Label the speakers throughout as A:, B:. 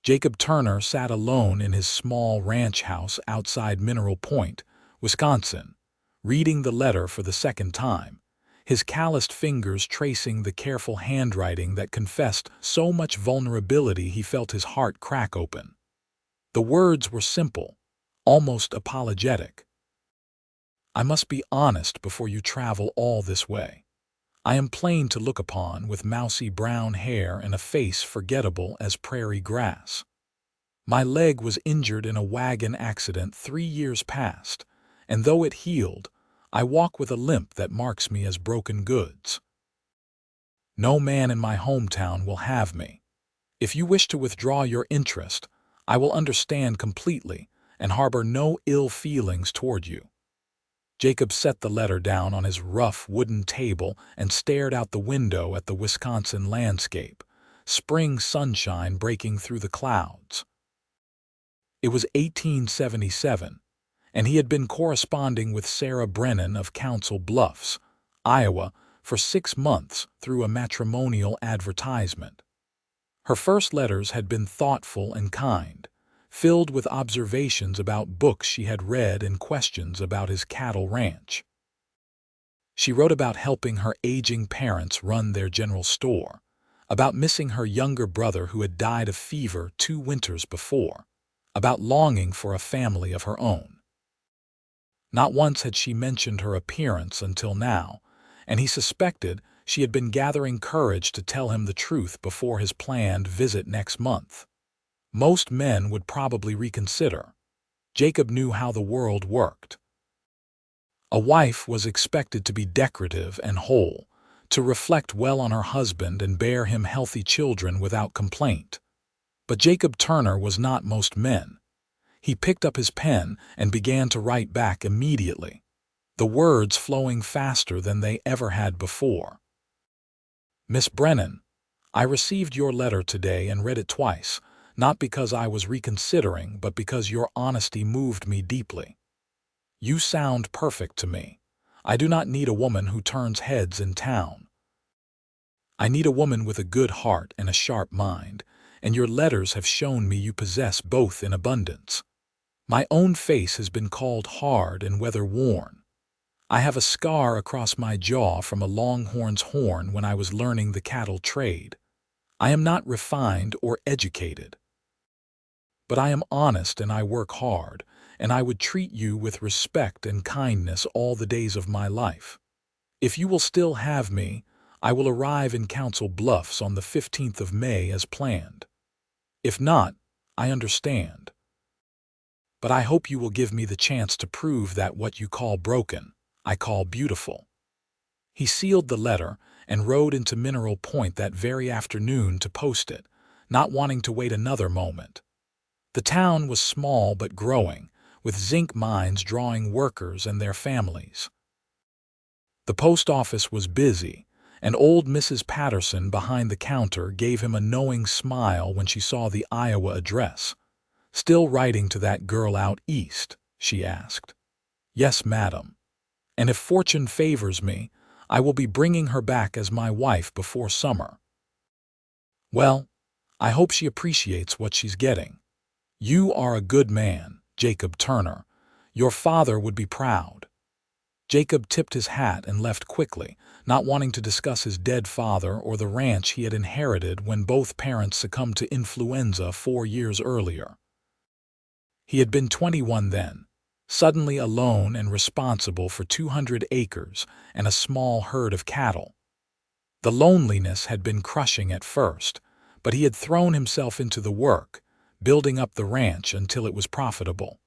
A: Jacob Turner sat alone in his small ranch house outside Mineral Point, Wisconsin, reading the letter for the second time, his calloused fingers tracing the careful handwriting that confessed so much vulnerability he felt his heart crack open. The words were simple, almost apologetic. "I must be honest before you travel all this way. I am plain to look upon, with mousy brown hair and a face forgettable as prairie grass. My leg was injured in a wagon accident 3 years past, and though it healed, I walk with a limp that marks me as broken goods. No man in my hometown will have me. If you wish to withdraw your interest, I will understand completely and harbor no ill feelings toward you." Jacob set the letter down on his rough wooden table and stared out the window at the Wisconsin landscape, spring sunshine breaking through the clouds. It was 1877, and he had been corresponding with Sarah Brennan of Council Bluffs, Iowa, for 6 months through a matrimonial advertisement. Her first letters had been thoughtful and kind, filled with observations about books she had read and questions about his cattle ranch. She wrote about helping her aging parents run their general store, about missing her younger brother who had died of fever 2 winters before, about longing for a family of her own. Not once had she mentioned her appearance until now, and he suspected she had been gathering courage to tell him the truth before his planned visit next month. Most men would probably reconsider. Jacob knew how the world worked. A wife was expected to be decorative and whole, to reflect well on her husband and bear him healthy children without complaint. But Jacob Turner was not most men. He picked up his pen and began to write back immediately, the words flowing faster than they ever had before. "Miss Brennan, I received your letter today and read it twice, not because I was reconsidering, but because your honesty moved me deeply. You sound perfect to me. I do not need a woman who turns heads in town. I need a woman with a good heart and a sharp mind, and your letters have shown me you possess both in abundance. My own face has been called hard and weather-worn. I have a scar across my jaw from a longhorn's horn when I was learning the cattle trade. I am not refined or educated. But I am honest and I work hard, and I would treat you with respect and kindness all the days of my life. If you will still have me, I will arrive in Council Bluffs on the 15th of May as planned. If not, I understand. But I hope you will give me the chance to prove that what you call broken, I call beautiful." He sealed the letter and rode into Mineral Point that very afternoon to post it, not wanting to wait another moment. The town was small but growing, with zinc mines drawing workers and their families. The post office was busy, and old Mrs. Patterson behind the counter gave him a knowing smile when she saw the Iowa address. "Still writing to that girl out east?" she asked. "Yes, madam. And if fortune favors me, I will be bringing her back as my wife before summer." "Well, I hope she appreciates what she's getting. You are a good man, Jacob Turner. Your father would be proud." Jacob tipped his hat and left quickly, not wanting to discuss his dead father or the ranch he had inherited when both parents succumbed to influenza 4 years earlier. He had been 21 then, suddenly alone and responsible for 200 acres and a small herd of cattle. The loneliness had been crushing at first, but he had thrown himself into the work, building up the ranch until it was profitable.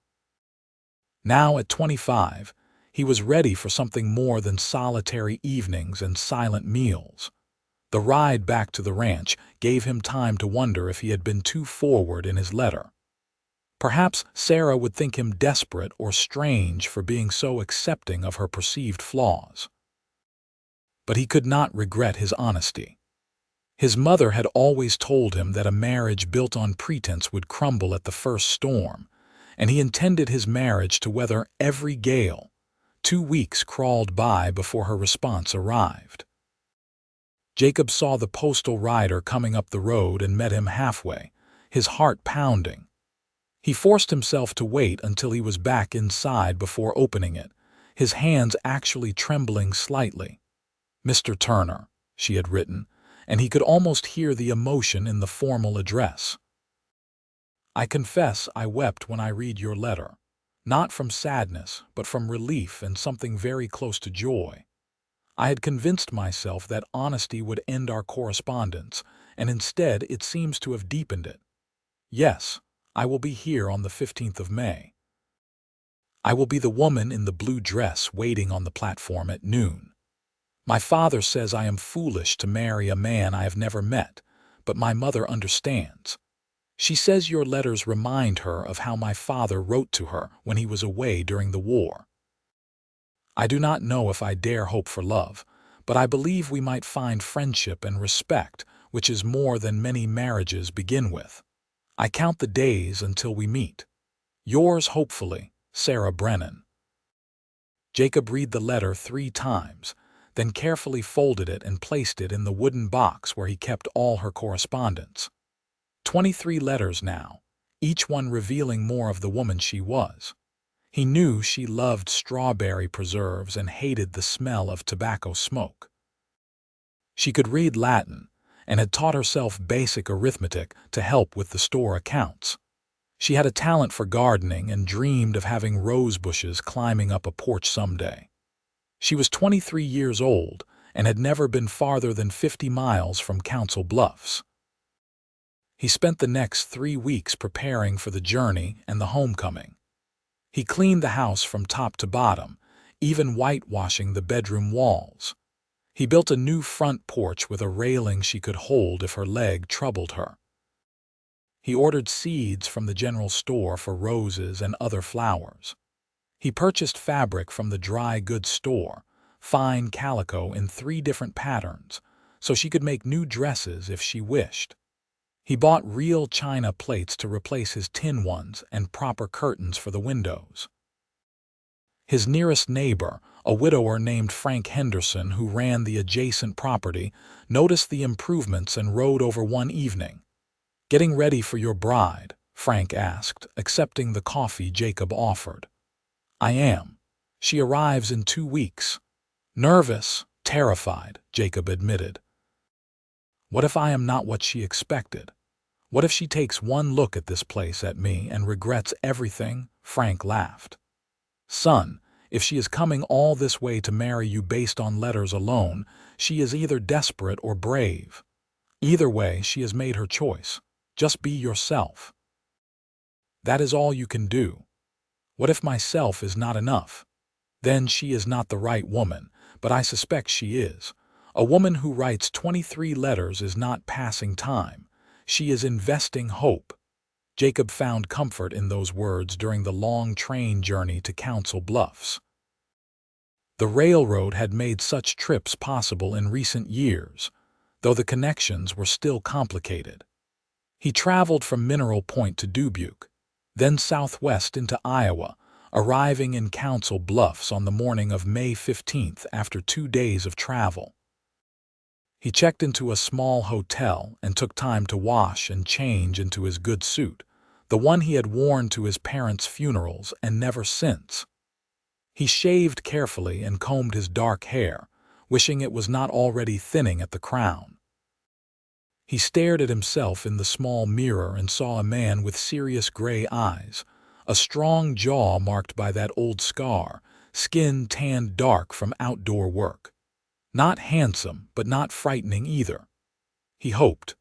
A: Now at 25, he was ready for something more than solitary evenings and silent meals. The ride back to the ranch gave him time to wonder if he had been too forward in his letter. Perhaps Sarah would think him desperate or strange for being so accepting of her perceived flaws. But he could not regret his honesty. His mother had always told him that a marriage built on pretense would crumble at the first storm, and he intended his marriage to weather every gale. 2 weeks crawled by before her response arrived. Jacob saw the postal rider coming up the road and met him halfway, his heart pounding. He forced himself to wait until he was back inside before opening it, his hands actually trembling slightly. "Mr. Turner," she had written, and he could almost hear the emotion in the formal address. "I confess I wept when I read your letter, not from sadness, but from relief and something very close to joy. I had convinced myself that honesty would end our correspondence, and instead it seems to have deepened it. Yes, I will be here on the 15th of May. I will be the woman in the blue dress waiting on the platform at noon. My father says I am foolish to marry a man I have never met, but my mother understands. She says your letters remind her of how my father wrote to her when he was away during the war. I do not know if I dare hope for love, but I believe we might find friendship and respect, which is more than many marriages begin with. I count the days until we meet. Yours hopefully, Sarah Brennan." Jacob read the letter 3 times, then carefully folded it and placed it in the wooden box where he kept all her correspondence. 23 letters now, each one revealing more of the woman she was. He knew she loved strawberry preserves and hated the smell of tobacco smoke. She could read Latin and had taught herself basic arithmetic to help with the store accounts. She had a talent for gardening and dreamed of having rose bushes climbing up a porch someday. She was 23 years old and had never been farther than 50 miles from Council Bluffs. He spent the next 3 weeks preparing for the journey and the homecoming. He cleaned the house from top to bottom, even whitewashing the bedroom walls. He built a new front porch with a railing she could hold if her leg troubled her. He ordered seeds from the general store for roses and other flowers. He purchased fabric from the dry goods store, fine calico in 3 different patterns, so she could make new dresses if she wished. He bought real china plates to replace his tin ones and proper curtains for the windows. His nearest neighbor, a widower named Frank Henderson who ran the adjacent property, noticed the improvements and rode over one evening. "Getting ready for your bride?" Frank asked, accepting the coffee Jacob offered. "I am. She arrives in 2 weeks. Nervous, terrified," Jacob admitted. "What if I am not what she expected? What if she takes one look at this place at me and regrets everything?" Frank laughed. "Son, if she is coming all this way to marry you based on letters alone, she is either desperate or brave. Either way, she has made her choice. Just be yourself. That is all you can do. What if myself is not enough? Then she is not the right woman, but I suspect she is. A woman who writes 23 letters is not passing time. She is investing hope." Jacob found comfort in those words during the long train journey to Council Bluffs. The railroad had made such trips possible in recent years, though the connections were still complicated. He traveled from Mineral Point to Dubuque, then southwest into Iowa, arriving in Council Bluffs on the morning of May 15th after 2 days of travel. He checked into a small hotel and took time to wash and change into his good suit, the one he had worn to his parents' funerals and never since. He shaved carefully and combed his dark hair, wishing it was not already thinning at the crown. He stared at himself in the small mirror and saw a man with serious gray eyes, a strong jaw marked by that old scar, skin tanned dark from outdoor work. Not handsome, but not frightening either. He hoped.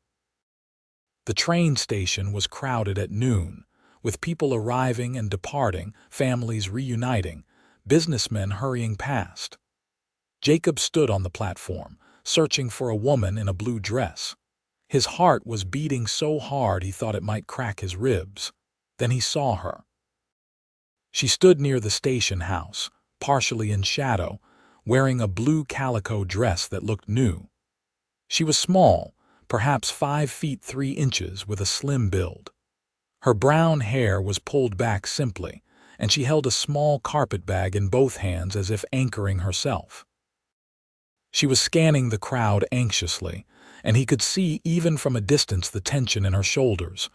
A: The train station was crowded at noon, with people arriving and departing, families reuniting, businessmen hurrying past. Jacob stood on the platform, searching for a woman in a blue dress. His heart was beating so hard he thought it might crack his ribs. Then he saw her. She stood near the station house, partially in shadow, wearing a blue calico dress that looked new. She was small, perhaps 5 feet 3 inches, with a slim build. Her brown hair was pulled back simply, and she held a small carpetbag in both hands as if anchoring herself. She was scanning the crowd anxiously, and he could see even from a distance the tension in her shoulders.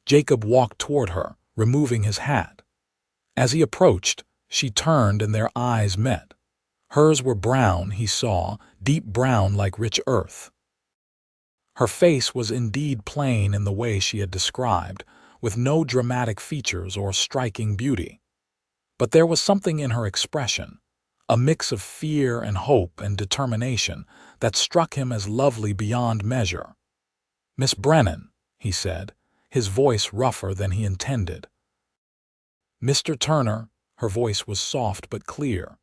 A: Jacob walked toward her, removing his hat. As he approached, she turned and their eyes met. Hers were brown, he saw, deep brown like rich earth. Her face was indeed plain in the way she had described, with no dramatic features or striking beauty. But there was something in her expression, a mix of fear and hope and determination, that struck him as lovely beyond measure. "Miss Brennan," he said, his voice rougher than he intended. "Mr. Turner," her voice was soft but clear.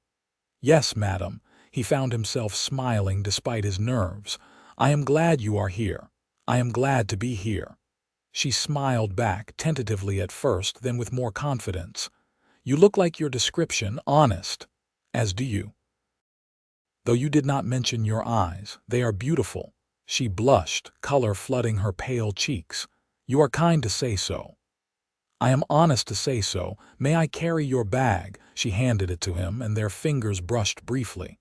A: "Yes, madam," he found himself smiling despite his nerves. "I am glad you are here. I am glad to be here." She smiled back, tentatively at first, then with more confidence. "You look like your description, honest. As do you. Though you did not mention your eyes, they are beautiful." She blushed, color flooding her pale cheeks. "You are kind to say so." "I am honest to say so. May I carry your bag?" She handed it to him, and their fingers brushed briefly.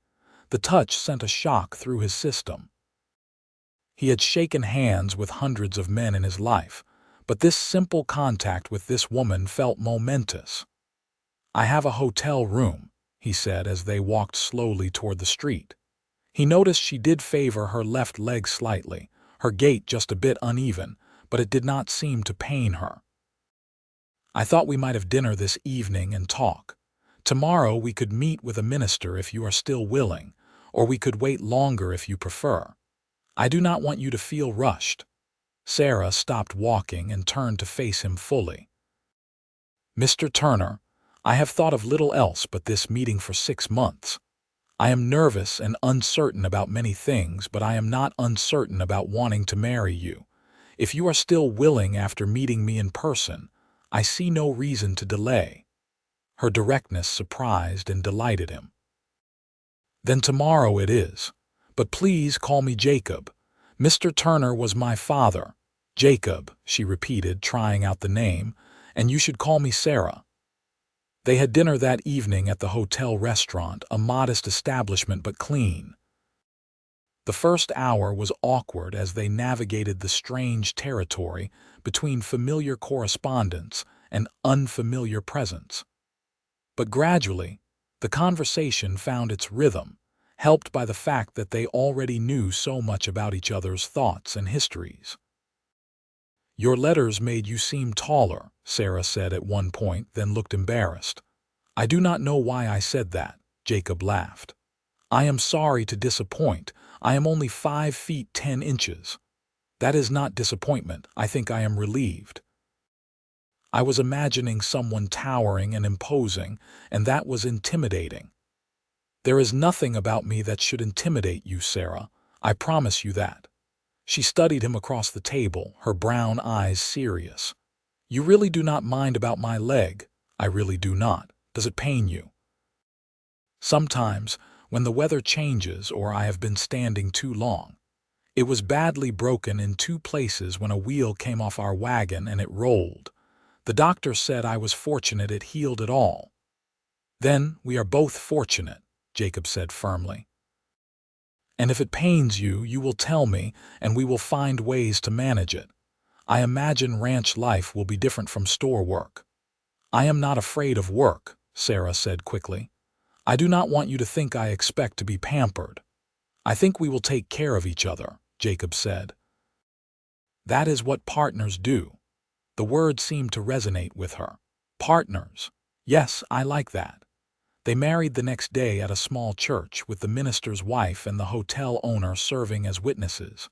A: The touch sent a shock through his system. He had shaken hands with hundreds of men in his life, but this simple contact with this woman felt momentous. "I have a hotel room," he said as they walked slowly toward the street. He noticed she did favor her left leg slightly, her gait just a bit uneven, but it did not seem to pain her. "I thought we might have dinner this evening and talk. Tomorrow we could meet with a minister if you are still willing, or we could wait longer if you prefer. I do not want you to feel rushed." Sarah stopped walking and turned to face him fully. "Mr. Turner, I have thought of little else but this meeting for 6 months. I am nervous and uncertain about many things, but I am not uncertain about wanting to marry you. If you are still willing after meeting me in person, I see no reason to delay." Her directness surprised and delighted him. "Then tomorrow it is. But please call me Jacob. Mr. Turner was my father. Jacob," she repeated, trying out the name, "and you should call me Sarah." They had dinner that evening at the hotel restaurant, a modest establishment but clean. The first hour was awkward as they navigated the strange territory between familiar correspondence and unfamiliar presence. But gradually, the conversation found its rhythm, helped by the fact that they already knew so much about each other's thoughts and histories. "Your letters made you seem taller," Sarah said at one point, then looked embarrassed. "I do not know why I said that," Jacob laughed. "I am sorry to disappoint. I am only 5 feet 10 inches. That is not disappointment. I think I am relieved. I was imagining someone towering and imposing, and that was intimidating." "There is nothing about me that should intimidate you, Sarah. I promise you that." She studied him across the table, her brown eyes serious. "You really do not mind about my leg?" "I really do not. Does it pain you?" "Sometimes, when the weather changes or I have been standing too long. It was badly broken in 2 places when a wheel came off our wagon and it rolled. The doctor said I was fortunate it healed at all." "Then we are both fortunate," Jacob said firmly. "And if it pains you, you will tell me, and we will find ways to manage it. I imagine ranch life will be different from store work." "I am not afraid of work," Sarah said quickly. "I do not want you to think I expect to be pampered." "I think we will take care of each other," Jacob said. "That is what partners do." The word seemed to resonate with her. Partners. Yes, I like that. They married the next day at a small church, with the minister's wife and the hotel owner serving as witnesses.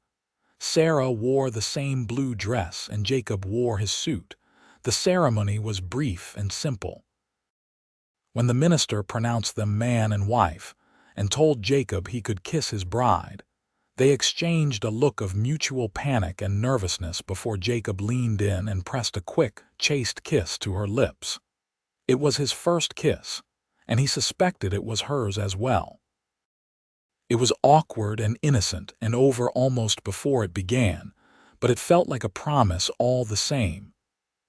A: Sarah wore the same blue dress and Jacob wore his suit. The ceremony was brief and simple. When the minister pronounced them man and wife and told Jacob he could kiss his bride, they exchanged a look of mutual panic and nervousness before Jacob leaned in and pressed a quick, chaste kiss to her lips. It was his first kiss, and he suspected it was hers as well. It was awkward and innocent and over almost before it began, but it felt like a promise all the same.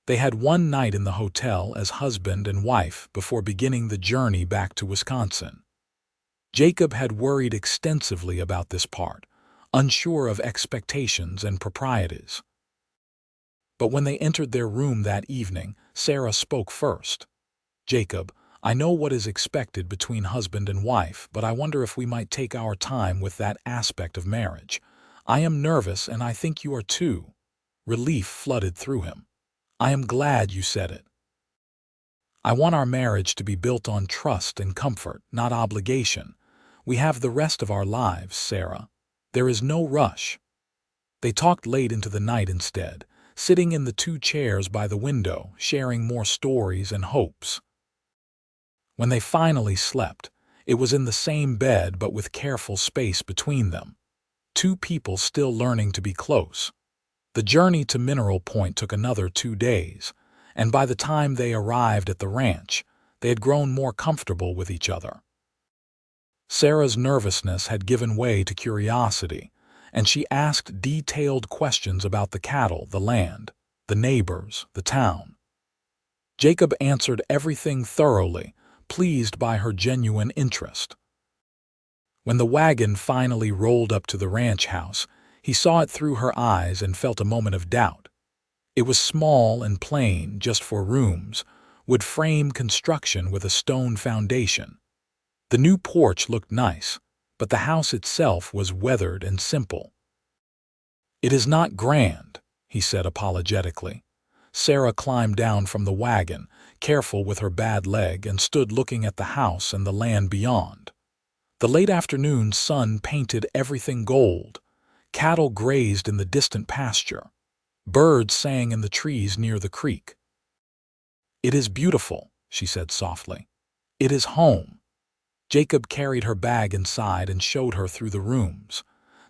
A: They had one night in the hotel as husband and wife before beginning the journey back to Wisconsin. Jacob had worried extensively about this part, unsure of expectations and proprieties. But when they entered their room that evening, Sarah spoke first. "Jacob, I know what is expected between husband and wife, but I wonder if we might take our time with that aspect of marriage. I am nervous, and I think you are too." Relief flooded through him. "I am glad you said it. I want our marriage to be built on trust and comfort, not obligation. We have the rest of our lives, Sarah. There is no rush." They talked late into the night instead, sitting in the two chairs by the window, sharing more stories and hopes. When they finally slept, it was in the same bed but with careful space between them. Two people still learning to be close. The journey to Mineral Point took another 2 days, and by the time they arrived at the ranch, they had grown more comfortable with each other. Sarah's nervousness had given way to curiosity, and she asked detailed questions about the cattle, the land, the neighbors, the town. Jacob answered everything thoroughly, pleased by her genuine interest. When the wagon finally rolled up to the ranch house, he saw it through her eyes and felt a moment of doubt. It was small and plain, just 4 rooms, wood frame construction with a stone foundation. The new porch looked nice, but the house itself was weathered and simple. "It is not grand," he said apologetically. Sarah climbed down from the wagon, careful with her bad leg, and stood looking at the house and the land beyond. The late afternoon sun painted everything gold. Cattle grazed in the distant pasture. Birds sang in the trees near the creek. "It is beautiful," she said softly. "It is home." Jacob carried her bag inside and showed her through the rooms.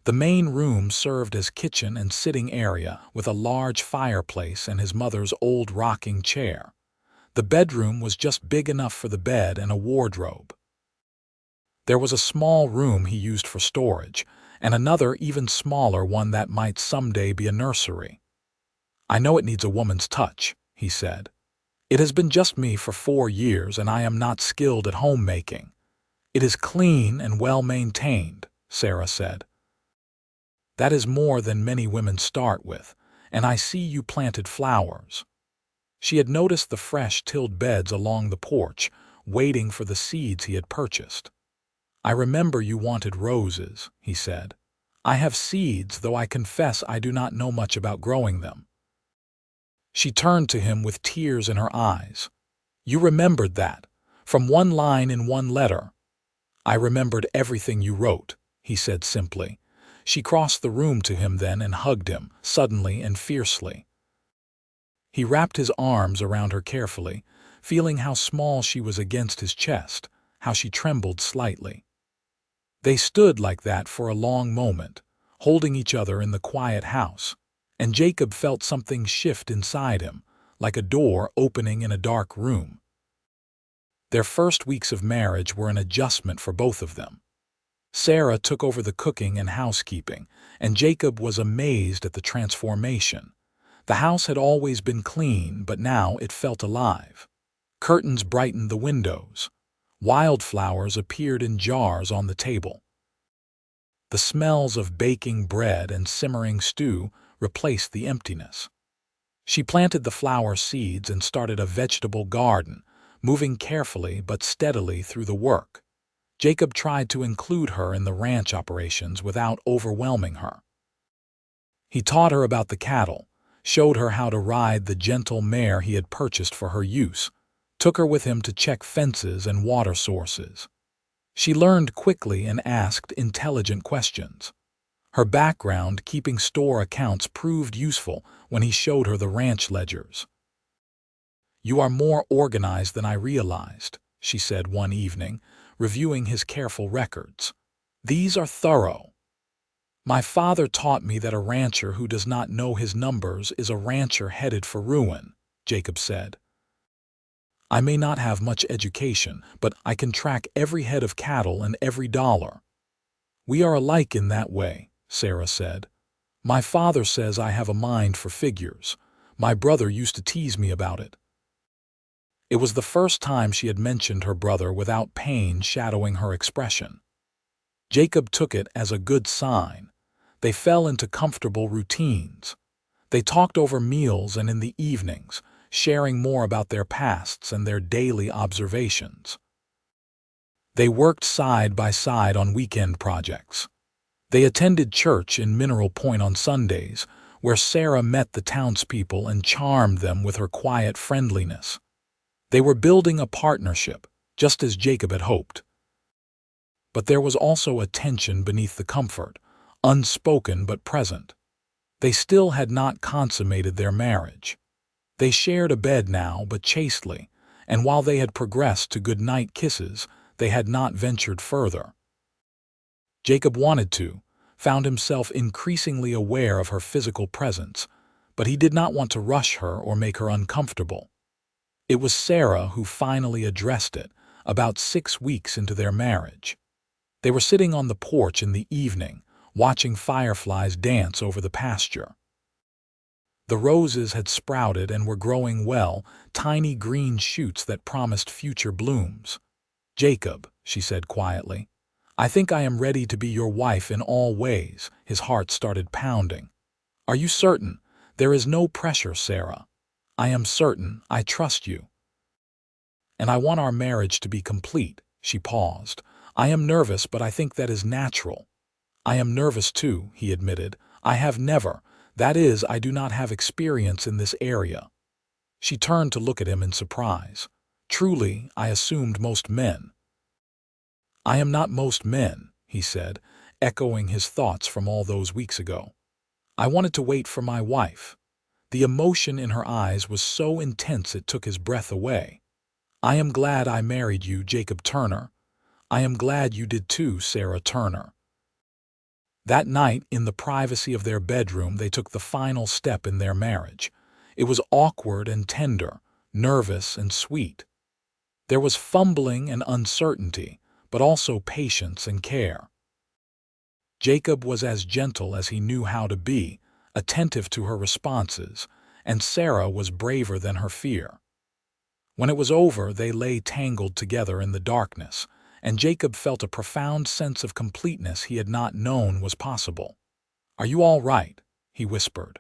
A: The main room served as kitchen and sitting area, with a large fireplace and his mother's old rocking chair. The bedroom was just big enough for the bed and a wardrobe. There was a small room he used for storage, and another even smaller one that might someday be a nursery. "I know it needs a woman's touch," he said. "It has been just me for 4 years, and I am not skilled at homemaking." "It is clean and well maintained," Sarah said. "That is more than many women start with, and I see you planted flowers." She had noticed the fresh tilled beds along the porch, waiting for the seeds he had purchased. "I remember you wanted roses," he said. "I have seeds, though I confess I do not know much about growing them." She turned to him with tears in her eyes. "You remembered that, from one line in one letter." "I remembered everything you wrote," he said simply. She crossed the room to him then and hugged him, suddenly and fiercely. He wrapped his arms around her carefully, feeling how small she was against his chest, how she trembled slightly. They stood like that for a long moment, holding each other in the quiet house, and Jacob felt something shift inside him, like a door opening in a dark room. Their first weeks of marriage were an adjustment for both of them. Sarah took over the cooking and housekeeping, and Jacob was amazed at the transformation. The house had always been clean, but now it felt alive. Curtains brightened the windows. Wildflowers appeared in jars on the table. The smells of baking bread and simmering stew replaced the emptiness. She planted the flower seeds and started a vegetable garden, moving carefully but steadily through the work. Jacob tried to include her in the ranch operations without overwhelming her. He taught her about the cattle, showed her how to ride the gentle mare he had purchased for her use, took her with him to check fences and water sources. She learned quickly and asked intelligent questions. Her background keeping store accounts proved useful when he showed her the ranch ledgers. "You are more organized than I realized," she said one evening, reviewing his careful records. "These are thorough." "My father taught me that a rancher who does not know his numbers is a rancher headed for ruin," Jacob said. "I may not have much education, but I can track every head of cattle and every dollar." "We are alike in that way," Sarah said. "My father says I have a mind for figures. My brother used to tease me about it." It was the first time she had mentioned her brother without pain shadowing her expression. Jacob took it as a good sign. They fell into comfortable routines. They talked over meals and in the evenings, sharing more about their pasts and their daily observations. They worked side by side on weekend projects. They attended church in Mineral Point on Sundays, where Sarah met the townspeople and charmed them with her quiet friendliness. They were building a partnership, just as Jacob had hoped. But there was also a tension beneath the comfort, unspoken but present. They still had not consummated their marriage. They shared a bed now, but chastely, and while they had progressed to good-night kisses, they had not ventured further. Jacob wanted to, found himself increasingly aware of her physical presence, but he did not want to rush her or make her uncomfortable. It was Sarah who finally addressed it, about 6 weeks into their marriage. They were sitting on the porch in the evening, watching fireflies dance over the pasture. The roses had sprouted and were growing well, tiny green shoots that promised future blooms. "Jacob," she said quietly, "I think I am ready to be your wife in all ways." His heart started pounding. "Are you certain? There is no pressure, Sarah." "I am certain. I trust you. And I want our marriage to be complete." She paused. "I am nervous, but I think that is natural." "I am nervous too," he admitted. "I have never. That is, I do not have experience in this area." She turned to look at him in surprise. "Truly, I assumed most men." "I am not most men," he said, echoing his thoughts from all those weeks ago. "I wanted to wait for my wife." The emotion in her eyes was so intense it took his breath away. "I am glad I married you, Jacob Turner." "I am glad you did too, Sarah Turner." That night, in the privacy of their bedroom, they took the final step in their marriage. It was awkward and tender, nervous and sweet. There was fumbling and uncertainty, but also patience and care. Jacob was as gentle as he knew how to be, attentive to her responses, and Sarah was braver than her fear. When it was over, they lay tangled together in the darkness, and Jacob felt a profound sense of completeness he had not known was possible. "Are you all right?" he whispered.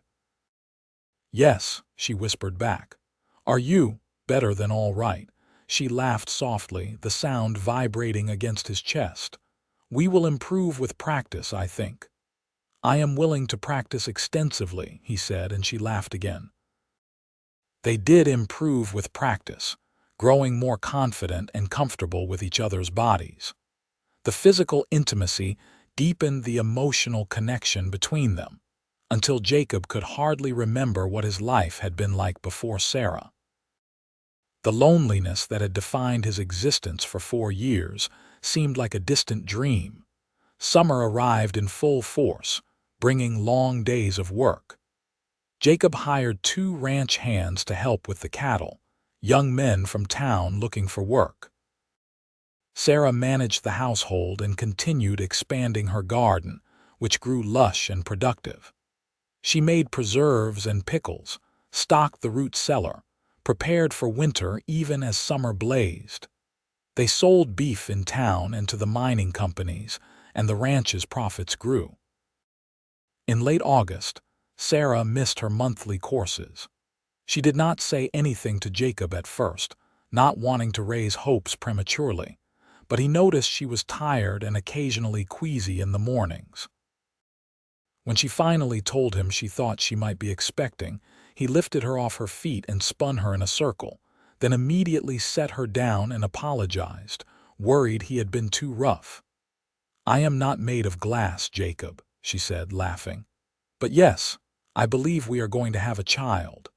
A: "Yes," she whispered back. "Are you better than all right?" She laughed softly, the sound vibrating against his chest. "We will improve with practice, I think." "I am willing to practice extensively," he said, and she laughed again. They did improve with practice, growing more confident and comfortable with each other's bodies. The physical intimacy deepened the emotional connection between them, until Jacob could hardly remember what his life had been like before Sarah. The loneliness that had defined his existence for 4 years seemed like a distant dream. Summer arrived in full force, bringing long days of work. Jacob hired 2 ranch hands to help with the cattle, young men from town looking for work. Sarah managed the household and continued expanding her garden, which grew lush and productive. She made preserves and pickles, stocked the root cellar, prepared for winter even as summer blazed. They sold beef in town and to the mining companies, and the ranch's profits grew. In late August, Sarah missed her monthly courses. She did not say anything to Jacob at first, not wanting to raise hopes prematurely, but he noticed she was tired and occasionally queasy in the mornings. When she finally told him she thought she might be expecting, he lifted her off her feet and spun her in a circle, then immediately set her down and apologized, worried he had been too rough. "I am not made of glass, Jacob," she said, laughing. "But yes, I believe we are going to have a child."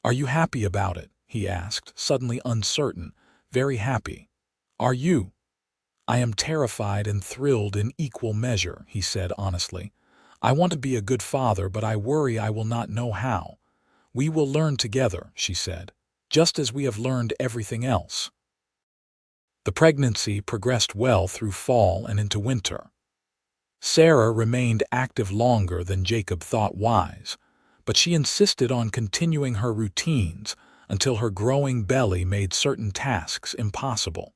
A: "Are you happy about it?" he asked, suddenly uncertain. "Very happy. Are you?" "I am terrified and thrilled in equal measure," he said honestly. "I want to be a good father, but I worry I will not know how." "We will learn together," she said, "just as we have learned everything else." The pregnancy progressed well through fall and into winter. Sarah remained active longer than Jacob thought wise, but she insisted on continuing her routines until her growing belly made certain tasks impossible.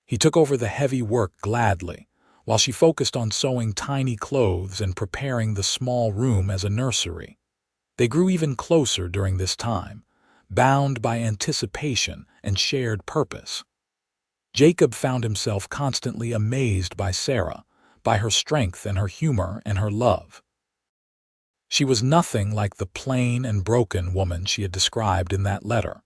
A: He took over the heavy work gladly, while she focused on sewing tiny clothes and preparing the small room as a nursery. They grew even closer during this time, bound by anticipation and shared purpose. Jacob found himself constantly amazed by Sarah, by her strength and her humor and her love. She was nothing like the plain and broken woman she had described in that letter.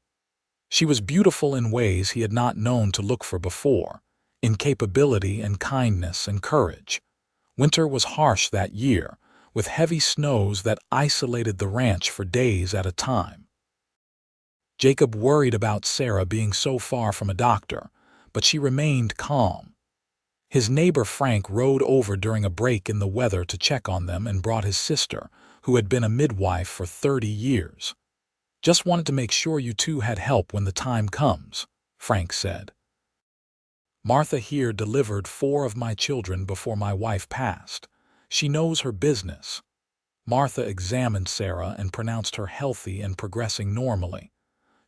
A: She was beautiful in ways he had not known to look for before, in capability and kindness and courage. Winter was harsh that year, with heavy snows that isolated the ranch for days at a time. Jacob worried about Sarah being so far from a doctor, but she remained calm. His neighbor Frank rode over during a break in the weather to check on them and brought his sister, who had been a midwife for 30 years. "Just wanted to make sure you two had help when the time comes," Frank said. "Martha here delivered 4 of my children before my wife passed. She knows her business." Martha examined Sarah and pronounced her healthy and progressing normally.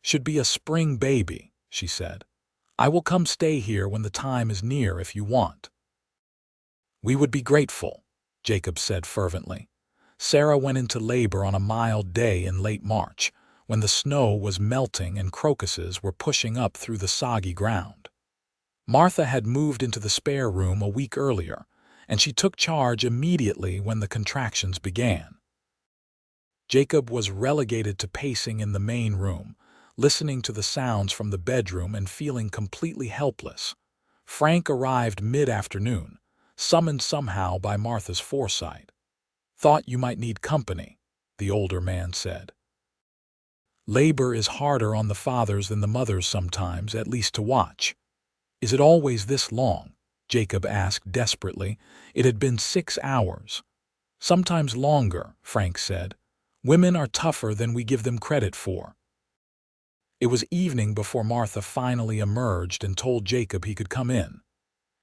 A: "Should be a spring baby," she said. "I will come stay here when the time is near if you want." "We would be grateful," Jacob said fervently. Sarah went into labor on a mild day in late March, when the snow was melting and crocuses were pushing up through the soggy ground. Martha had moved into the spare room a week earlier, and she took charge immediately when the contractions began. Jacob was relegated to pacing in the main room, listening to the sounds from the bedroom and feeling completely helpless. Frank arrived mid-afternoon, summoned somehow by Martha's foresight. "Thought you might need company," the older man said. "Labor is harder on the fathers than the mothers sometimes, at least to watch." "Is it always this long?" Jacob asked desperately. It had been 6 hours. "Sometimes longer," Frank said. "Women are tougher than we give them credit for." It was evening before Martha finally emerged and told Jacob he could come in.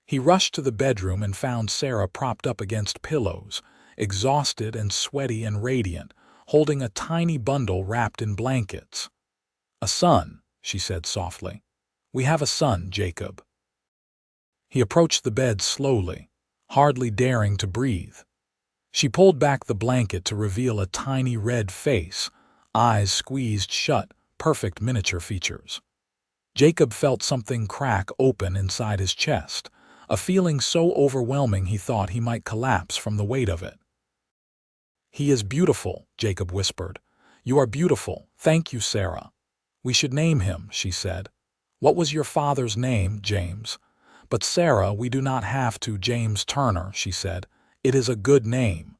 A: He rushed to the bedroom and found Sarah propped up against pillows, exhausted and sweaty and radiant, holding a tiny bundle wrapped in blankets. "A son," she said softly. "We have a son, Jacob." He approached the bed slowly, hardly daring to breathe. She pulled back the blanket to reveal a tiny red face, eyes squeezed shut, perfect miniature features. Jacob felt something crack open inside his chest, a feeling so overwhelming he thought he might collapse from the weight of it. "He is beautiful," Jacob whispered. "You are beautiful. Thank you, Sarah." "We should name him," she said. "What was your father's name, James?" "But Sarah, we do not have to. James Turner," she said. "It is a good name."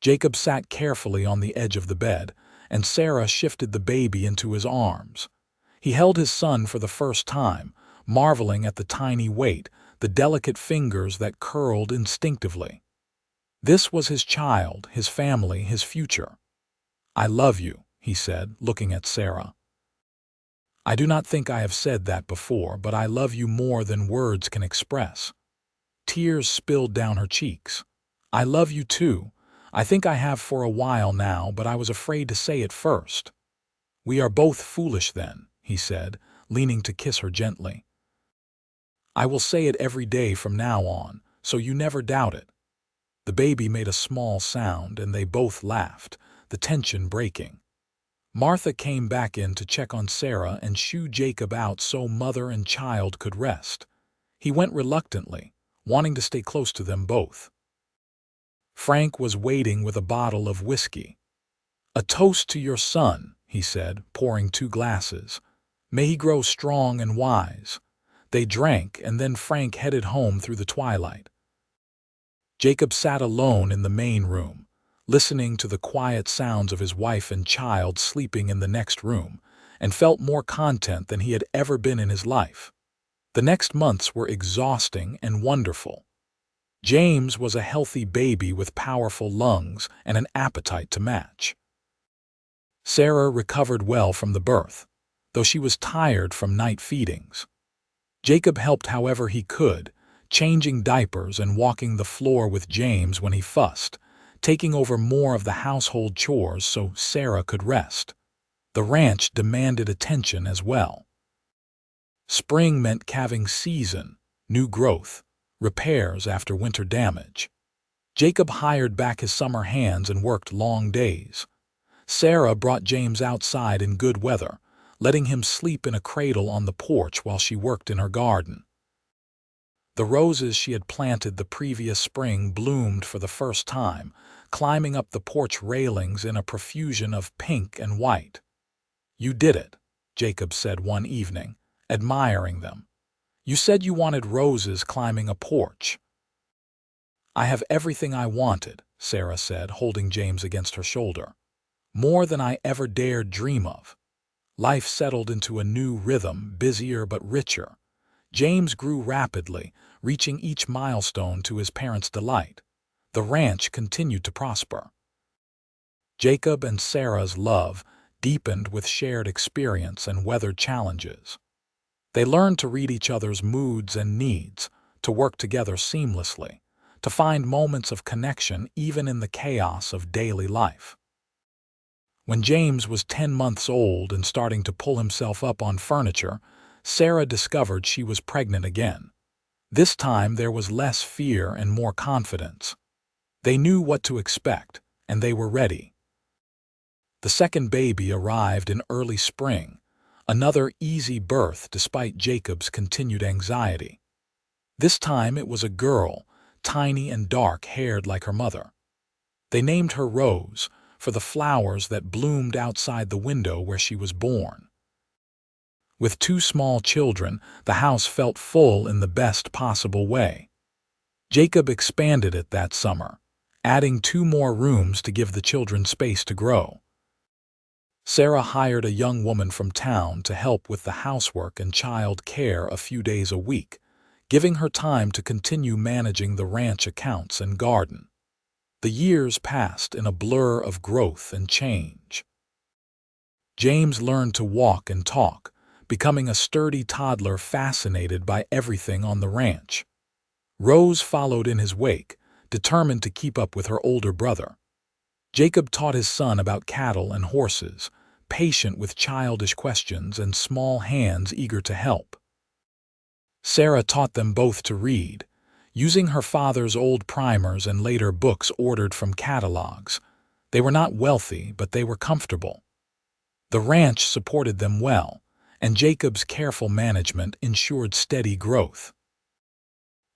A: Jacob sat carefully on the edge of the bed, and Sarah shifted the baby into his arms. He held his son for the first time, marveling at the tiny weight, the delicate fingers that curled instinctively. This was his child, his family, his future. "I love you," he said, looking at Sarah. "I do not think I have said that before, but I love you more than words can express." Tears spilled down her cheeks. "I love you too. I think I have for a while now, but I was afraid to say it first." "We are both foolish then," he said, leaning to kiss her gently. "I will say it every day from now on, so you never doubt it." The baby made a small sound, and they both laughed, the tension breaking. Martha came back in to check on Sarah and shoo Jacob out so mother and child could rest. He went reluctantly, wanting to stay close to them both. Frank was waiting with a bottle of whiskey. "A toast to your son," he said, pouring 2 glasses. "May he grow strong and wise." They drank, and then Frank headed home through the twilight. Jacob sat alone in the main room, listening to the quiet sounds of his wife and child sleeping in the next room, and felt more content than he had ever been in his life. The next months were exhausting and wonderful. James was a healthy baby with powerful lungs and an appetite to match. Sarah recovered well from the birth, though she was tired from night feedings. Jacob helped however he could, changing diapers and walking the floor with James when he fussed, taking over more of the household chores so Sarah could rest. The ranch demanded attention as well. Spring meant calving season, new growth, repairs after winter damage. Jacob hired back his summer hands and worked long days. Sarah brought James outside in good weather, letting him sleep in a cradle on the porch while she worked in her garden. The roses she had planted the previous spring bloomed for the first time, climbing up the porch railings in a profusion of pink and white. "You did it," Jacob said one evening, admiring them. "You said you wanted roses climbing a porch." "I have everything I wanted," Sarah said, holding James against her shoulder. "More than I ever dared dream of." Life settled into a new rhythm, busier but richer. James grew rapidly, reaching each milestone to his parents' delight. The ranch continued to prosper. Jacob and Sarah's love deepened with shared experience and weathered challenges. They learned to read each other's moods and needs, to work together seamlessly, to find moments of connection even in the chaos of daily life. When James was 10 months old and starting to pull himself up on furniture, Sarah discovered she was pregnant again. This time there was less fear and more confidence. They knew what to expect, and they were ready. The second baby arrived in early spring, another easy birth despite Jacob's continued anxiety. This time it was a girl, tiny and dark-haired like her mother. They named her Rose, for the flowers that bloomed outside the window where she was born. With 2 small children, the house felt full in the best possible way. Jacob expanded it that summer, adding 2 more rooms to give the children space to grow. Sarah hired a young woman from town to help with the housework and child care a few days a week, giving her time to continue managing the ranch accounts and garden. The years passed in a blur of growth and change. James learned to walk and talk, becoming a sturdy toddler fascinated by everything on the ranch. Rose followed in his wake, determined to keep up with her older brother. Jacob taught his son about cattle and horses, patient with childish questions and small hands eager to help. Sarah taught them both to read, using her father's old primers and later books ordered from catalogs. They were not wealthy, but they were comfortable. The ranch supported them well, and Jacob's careful management ensured steady growth.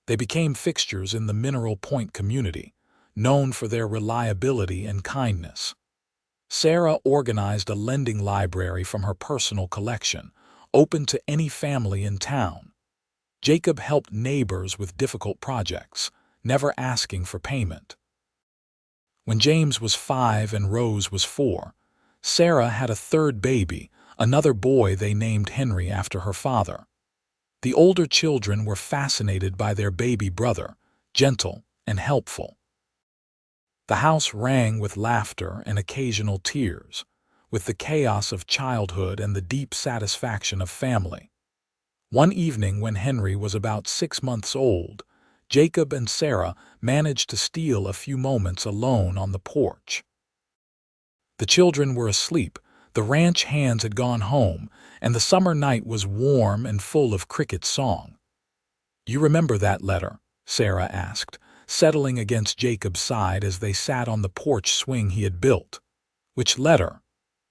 A: They became fixtures in the Mineral Point community, known for their reliability and kindness. Sarah organized a lending library from her personal collection, open to any family in town. Jacob helped neighbors with difficult projects, never asking for payment. When James was 5 and Rose was 4, Sarah had a third baby, another boy they named Henry after her father. The older children were fascinated by their baby brother, gentle and helpful. The house rang with laughter and occasional tears, with the chaos of childhood and the deep satisfaction of family. One evening when Henry was about 6 months old, Jacob and Sarah managed to steal a few moments alone on the porch. The children were asleep, the ranch hands had gone home, and the summer night was warm and full of cricket song. "You remember that letter?" Sarah asked, settling against Jacob's side as they sat on the porch swing he had built. "Which letter?"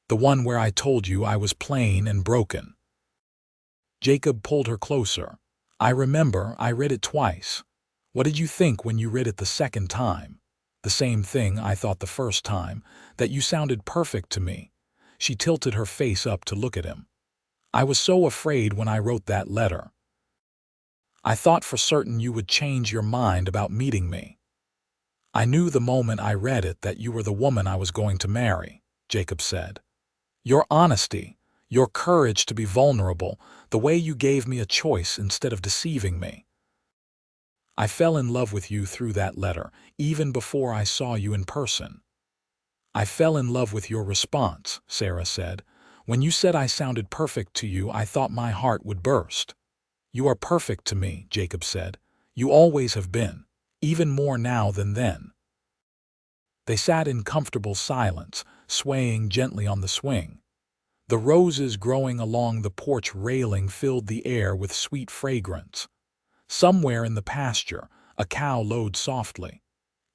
A: "The one where I told you I was plain and broken." Jacob pulled her closer. "I remember, I read it twice. What did you think when you read it the second time?" "The same thing I thought the first time, that you sounded perfect to me." She tilted her face up to look at him. "I was so afraid when I wrote that letter. I thought for certain you would change your mind about meeting me. I knew the moment I read it that you were the woman I was going to marry," Jacob said. "Your honesty, your courage to be vulnerable, the way you gave me a choice instead of deceiving me. I fell in love with you through that letter, even before I saw you in person." "I fell in love with your response," Sarah said. "When you said I sounded perfect to you, I thought my heart would burst." "You are perfect to me," Jacob said. "You always have been, even more now than then." They sat in comfortable silence, swaying gently on the swing. The roses growing along the porch railing filled the air with sweet fragrance. Somewhere in the pasture, a cow lowed softly.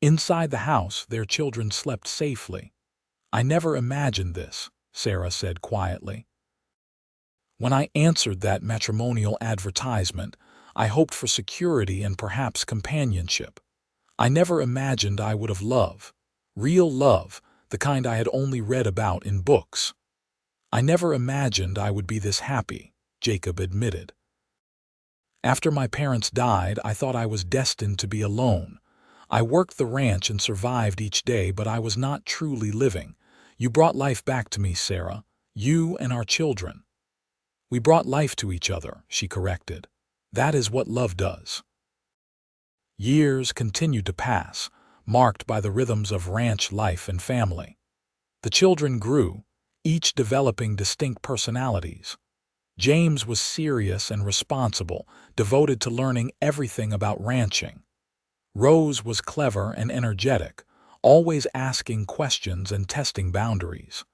A: Inside the house, their children slept safely. "I never imagined this," Sarah said quietly. "When I answered that matrimonial advertisement, I hoped for security and perhaps companionship. I never imagined I would have love. Real love, the kind I had only read about in books. I never imagined I would be this happy," Jacob admitted. "After my parents died, I thought I was destined to be alone. I worked the ranch and survived each day, but I was not truly living. You brought life back to me, Sarah. You and our children." "We brought life to each other," she corrected. "That is what love does." Years continued to pass, marked by the rhythms of ranch life and family. The children grew, each developing distinct personalities. James was serious and responsible, devoted to learning everything about ranching. Rose was clever and energetic, always asking questions and testing boundaries.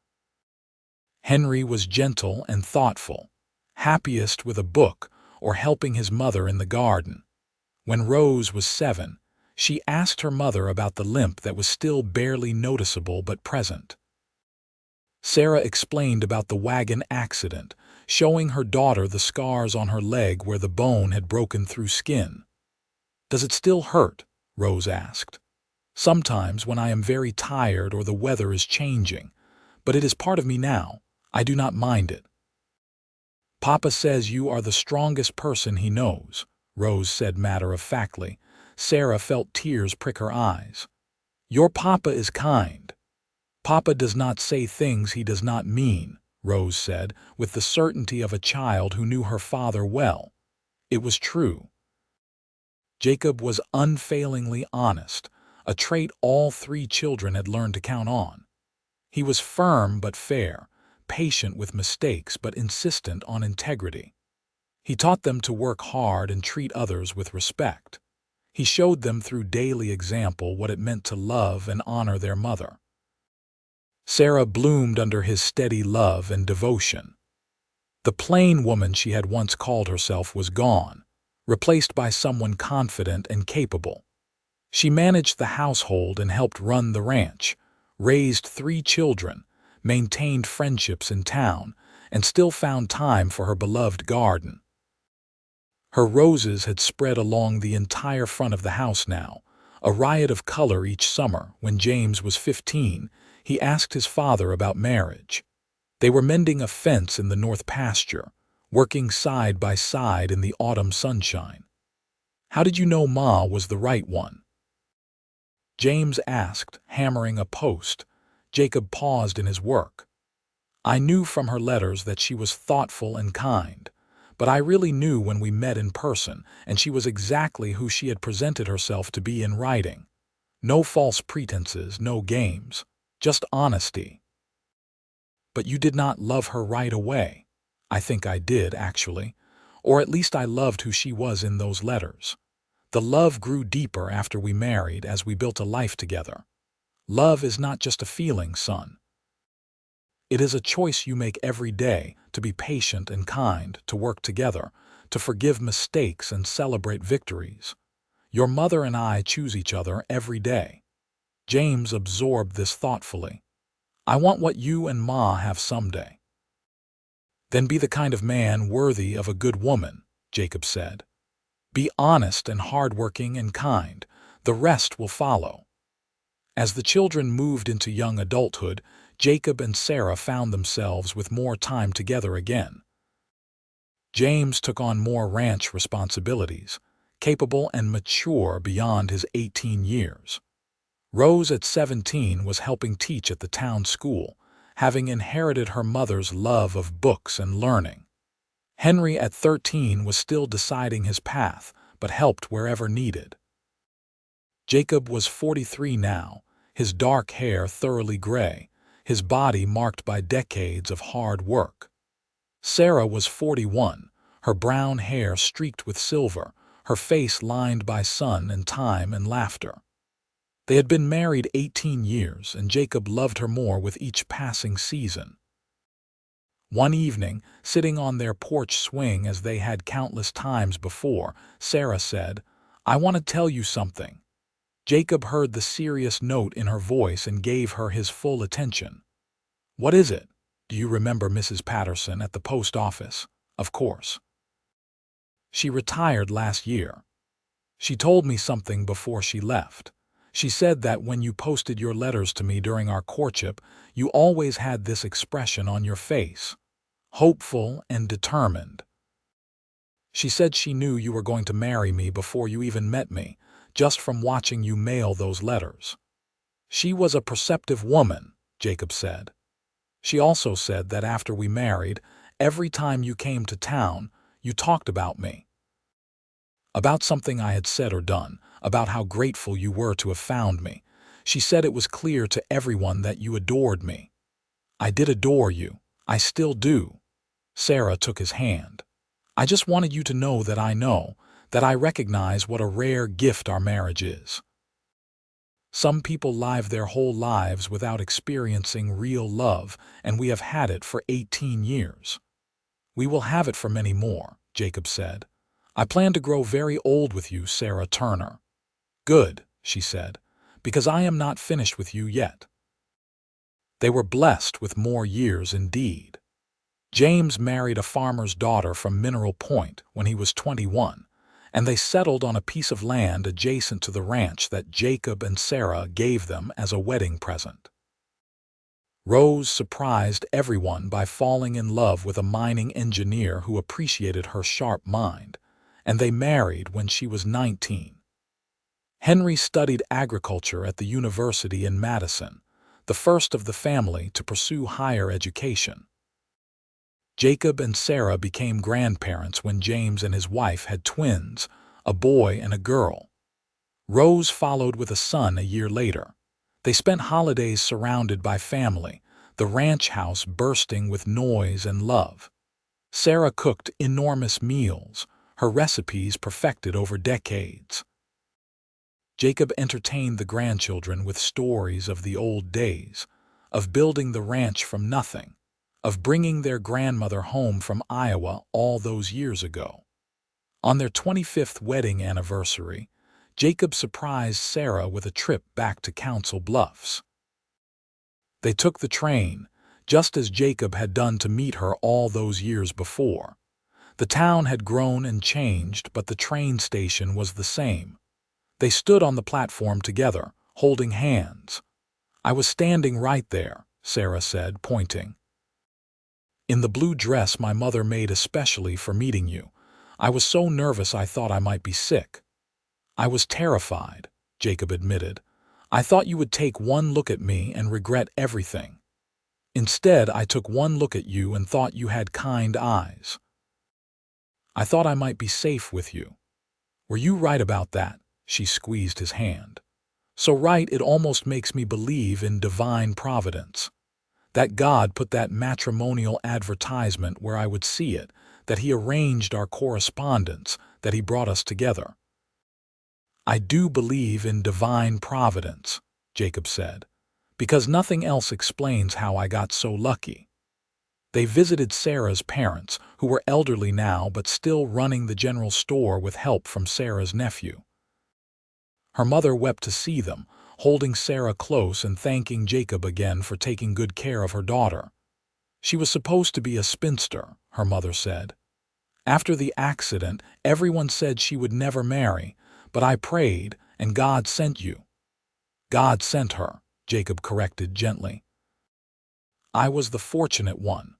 A: Henry was gentle and thoughtful, happiest with a book or helping his mother in the garden. When Rose was 7, she asked her mother about the limp that was still barely noticeable but present. Sarah explained about the wagon accident, showing her daughter the scars on her leg where the bone had broken through skin. "Does it still hurt?" Rose asked. "Sometimes when I am very tired or the weather is changing, but it is part of me now. I do not mind it." "Papa says you are the strongest person he knows," Rose said matter-of-factly. Sarah felt tears prick her eyes. "Your papa is kind." "Papa does not say things he does not mean," Rose said, with the certainty of a child who knew her father well. It was true. Jacob was unfailingly honest, a trait all 3 children had learned to count on. He was firm but fair, patient with mistakes but insistent on integrity. He taught them to work hard and treat others with respect. He showed them through daily example what it meant to love and honor their mother. Sarah bloomed under his steady love and devotion. The plain woman she had once called herself was gone, replaced by someone confident and capable. She managed the household and helped run the ranch, raised 3 children, maintained friendships in town, and still found time for her beloved garden. Her roses had spread along the entire front of the house now, a riot of color each summer. When James was 15, he asked his father about marriage. They were mending a fence in the north pasture, working side by side in the autumn sunshine. "How did you know Ma was the right one?" James asked, hammering a post. Jacob paused in his work. "I knew from her letters that she was thoughtful and kind, but I really knew when we met in person, and she was exactly who she had presented herself to be in writing. No false pretenses, no games, just honesty." "But you did not love her right away." "I think I did, actually. Or at least I loved who she was in those letters. The love grew deeper after we married as we built a life together. Love is not just a feeling, son. It is a choice you make every day to be patient and kind, to work together, to forgive mistakes and celebrate victories. Your mother and I choose each other every day." James absorbed this thoughtfully. "I want what you and Ma have someday." "Then be the kind of man worthy of a good woman," Jacob said. "Be honest and hardworking and kind. The rest will follow." As the children moved into young adulthood, Jacob and Sarah found themselves with more time together again. James took on more ranch responsibilities, capable and mature beyond his 18 years. Rose at 17 was helping teach at the town school, having inherited her mother's love of books and learning. Henry at 13 was still deciding his path, but helped wherever needed. Jacob was 43 now, his dark hair thoroughly gray, his body marked by decades of hard work. Sarah was 41, her brown hair streaked with silver, her face lined by sun and time and laughter. They had been married 18 years, and Jacob loved her more with each passing season. One evening, sitting on their porch swing as they had countless times before, Sarah said, "I want to tell you something." Jacob heard the serious note in her voice and gave her his full attention. "What is it? Do you remember Mrs. Patterson at the post office?" "Of course. She retired last year. She told me something before she left. She said that when you posted your letters to me during our courtship, you always had this expression on your face, hopeful and determined. She said she knew you were going to marry me before you even met me, just from watching you mail those letters." "She was a perceptive woman," Jacob said. "She also said that after we married, every time you came to town, you talked about me. About something I had said or done, about how grateful you were to have found me. She said it was clear to everyone that you adored me." "I did adore you. I still do." Sarah took his hand. "I just wanted you to know, that I recognize what a rare gift our marriage is. Some people live their whole lives without experiencing real love, and we have had it for 18 years. We will have it for many more," Jacob said. "I plan to grow very old with you, Sarah Turner." "Good," she said, "because I am not finished with you yet." They were blessed with more years indeed. James married a farmer's daughter from Mineral Point when he was 21, and they settled on a piece of land adjacent to the ranch that Jacob and Sarah gave them as a wedding present. Rose surprised everyone by falling in love with a mining engineer who appreciated her sharp mind, and they married when she was 19. Henry studied agriculture at the university in Madison, the first of the family to pursue higher education. Jacob and Sarah became grandparents when James and his wife had twins, a boy and a girl. Rose followed with a son a year later. They spent holidays surrounded by family, the ranch house bursting with noise and love. Sarah cooked enormous meals, her recipes perfected over decades. Jacob entertained the grandchildren with stories of the old days, of building the ranch from nothing, of bringing their grandmother home from Iowa all those years ago. On their 25th wedding anniversary, Jacob surprised Sarah with a trip back to Council Bluffs. They took the train, just as Jacob had done to meet her all those years before. The town had grown and changed, but the train station was the same. They stood on the platform together, holding hands. "I was standing right there," Sarah said, pointing. "In the blue dress my mother made especially for meeting you. I was so nervous I thought I might be sick." "I was terrified," Jacob admitted. "I thought you would take one look at me and regret everything. Instead, I took one look at you and thought you had kind eyes. I thought I might be safe with you." "Were you right about that?" She squeezed his hand. "So right it almost makes me believe in divine providence. That God put that matrimonial advertisement where I would see it, that He arranged our correspondence, that He brought us together." "I do believe in divine providence," Jacob said, "because nothing else explains how I got so lucky." They visited Sarah's parents, who were elderly now but still running the general store with help from Sarah's nephew. Her mother wept to see them, holding Sarah close and thanking Jacob again for taking good care of her daughter. "She was supposed to be a spinster," her mother said. "After the accident, everyone said she would never marry, but I prayed, and God sent you." "God sent her," Jacob corrected gently. "I was the fortunate one."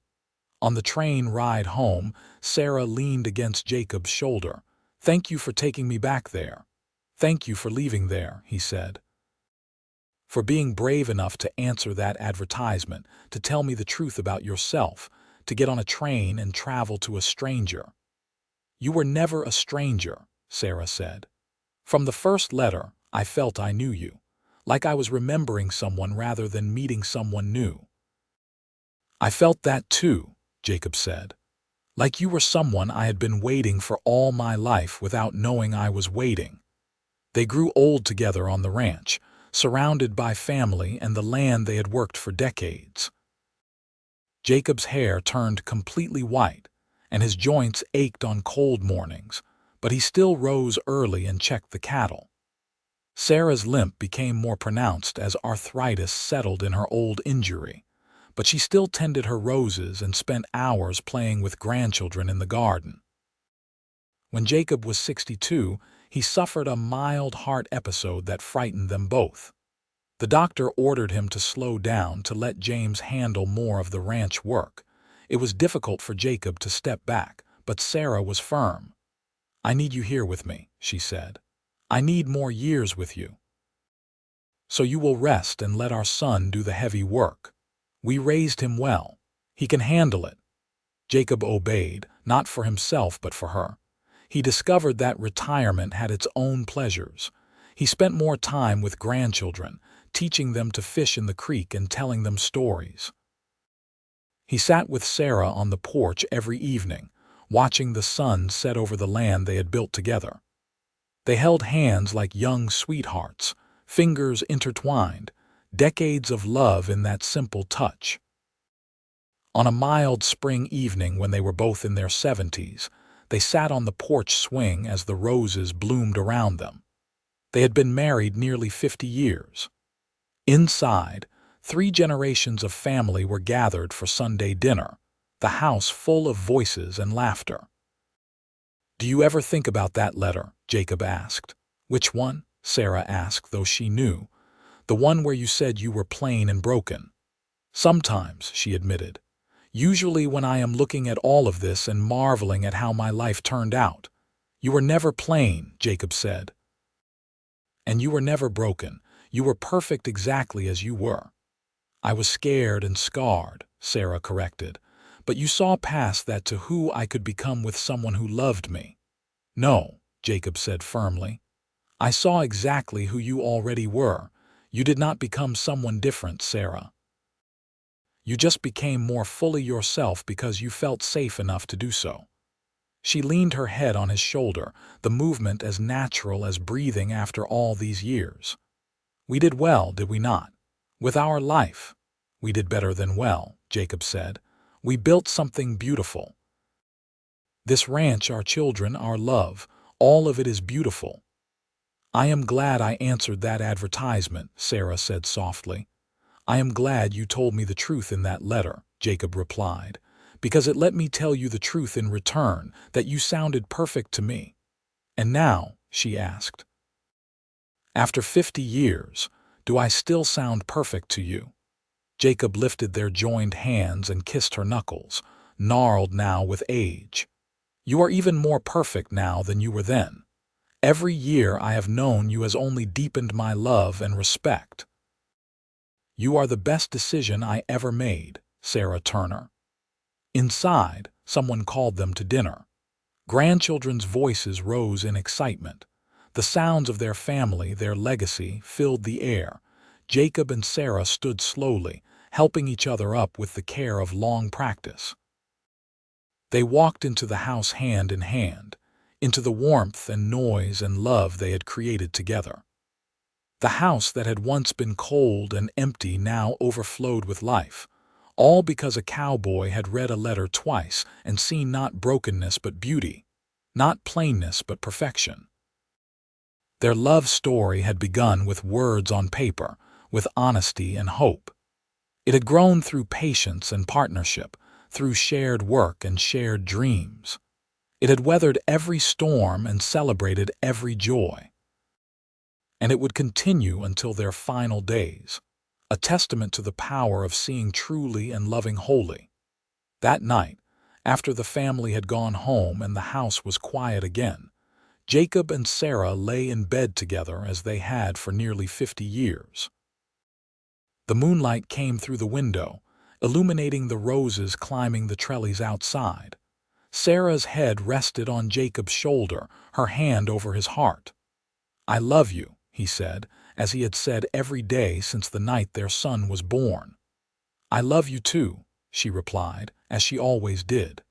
A: On the train ride home, Sarah leaned against Jacob's shoulder. "Thank you for taking me back there. Thank you for leaving there," he said. "For being brave enough to answer that advertisement, to tell me the truth about yourself, to get on a train and travel to a stranger." "You were never a stranger," Sarah said. "From the first letter, I felt I knew you, like I was remembering someone rather than meeting someone new." "I felt that too," Jacob said. "Like you were someone I had been waiting for all my life without knowing I was waiting." They grew old together on the ranch, surrounded by family and the land they had worked for decades. Jacob's hair turned completely white, and his joints ached on cold mornings, but he still rose early and checked the cattle. Sarah's limp became more pronounced as arthritis settled in her old injury, but she still tended her roses and spent hours playing with grandchildren in the garden. When Jacob was 62, he suffered a mild heart episode that frightened them both. The doctor ordered him to slow down to let James handle more of the ranch work. It was difficult for Jacob to step back, but Sarah was firm. "I need you here with me," she said. "I need more years with you. So you will rest and let our son do the heavy work. We raised him well. He can handle it." Jacob obeyed, not for himself but for her. He discovered that retirement had its own pleasures. He spent more time with grandchildren, teaching them to fish in the creek and telling them stories. He sat with Sarah on the porch every evening, watching the sun set over the land they had built together. They held hands like young sweethearts, fingers intertwined, decades of love in that simple touch. On a mild spring evening when they were both in their 70s, they sat on the porch swing as the roses bloomed around them. They had been married nearly 50 years. Inside, 3 generations of family were gathered for Sunday dinner, the house full of voices and laughter. "Do you ever think about that letter?" Jacob asked. "Which one?" Sarah asked, though she knew. "The one where you said you were plain and broken." "Sometimes," she admitted. "Usually when I am looking at all of this and marveling at how my life turned out." "You were never plain," Jacob said. "And you were never broken. You were perfect exactly as you were." "I was scared and scarred," Sarah corrected. "But you saw past that to who I could become with someone who loved me." "No," Jacob said firmly. "I saw exactly who you already were. You did not become someone different, Sarah. You just became more fully yourself because you felt safe enough to do so." She leaned her head on his shoulder, the movement as natural as breathing after all these years. "We did well, did we not? With our life." "We did better than well," Jacob said. "We built something beautiful. This ranch, our children, our love, all of it is beautiful." "I am glad I answered that advertisement," Sarah said softly. "I am glad you told me the truth in that letter," Jacob replied, "because it let me tell you the truth in return, that you sounded perfect to me." "And now," she asked, "after 50 years, do I still sound perfect to you?" Jacob lifted their joined hands and kissed her knuckles, gnarled now with age. "You are even more perfect now than you were then. Every year I have known you has only deepened my love and respect. You are the best decision I ever made, Sarah Turner." Inside, someone called them to dinner. Grandchildren's voices rose in excitement. The sounds of their family, their legacy, filled the air. Jacob and Sarah stood slowly, helping each other up with the care of long practice. They walked into the house hand in hand, into the warmth and noise and love they had created together. The house that had once been cold and empty now overflowed with life, all because a cowboy had read a letter twice and seen not brokenness but beauty, not plainness but perfection. Their love story had begun with words on paper, with honesty and hope. It had grown through patience and partnership, through shared work and shared dreams. It had weathered every storm and celebrated every joy. And it would continue until their final days, a testament to the power of seeing truly and loving wholly. That night, after the family had gone home and the house was quiet again, Jacob and Sarah lay in bed together as they had for nearly 50 years. The moonlight came through the window, illuminating the roses climbing the trellis outside. Sarah's head rested on Jacob's shoulder, her hand over his heart. "I love you," he said, as he had said every day since the night their son was born. "I love you too," she replied, as she always did.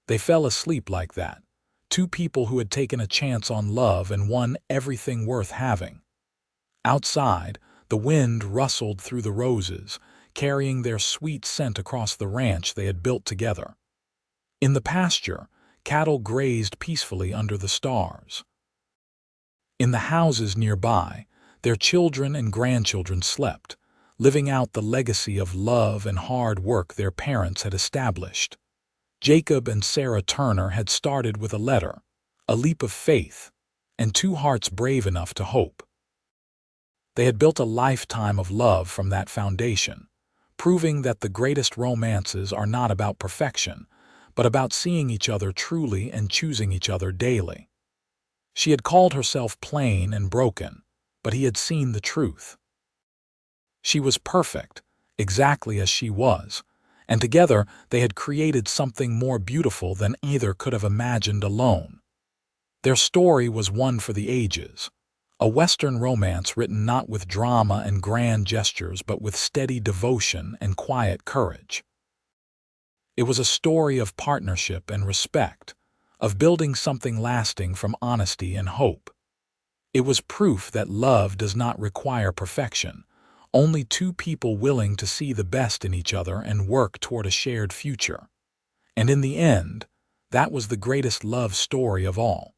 A: They fell asleep like that, 2 people who had taken a chance on love and won everything worth having. Outside, the wind rustled through the roses, carrying their sweet scent across the ranch they had built together. In the pasture, cattle grazed peacefully under the stars. In the houses nearby, their children and grandchildren slept, living out the legacy of love and hard work their parents had established. Jacob and Sarah Turner had started with a letter, a leap of faith, and two hearts brave enough to hope. They had built a lifetime of love from that foundation, proving that the greatest romances are not about perfection, but about seeing each other truly and choosing each other daily. She had called herself plain and broken, but he had seen the truth. She was perfect, exactly as she was, and together they had created something more beautiful than either could have imagined alone. Their story was one for the ages, a Western romance written not with drama and grand gestures but with steady devotion and quiet courage. It was a story of partnership and respect, of building something lasting from honesty and hope. It was proof that love does not require perfection, only two people willing to see the best in each other and work toward a shared future. And in the end, that was the greatest love story of all.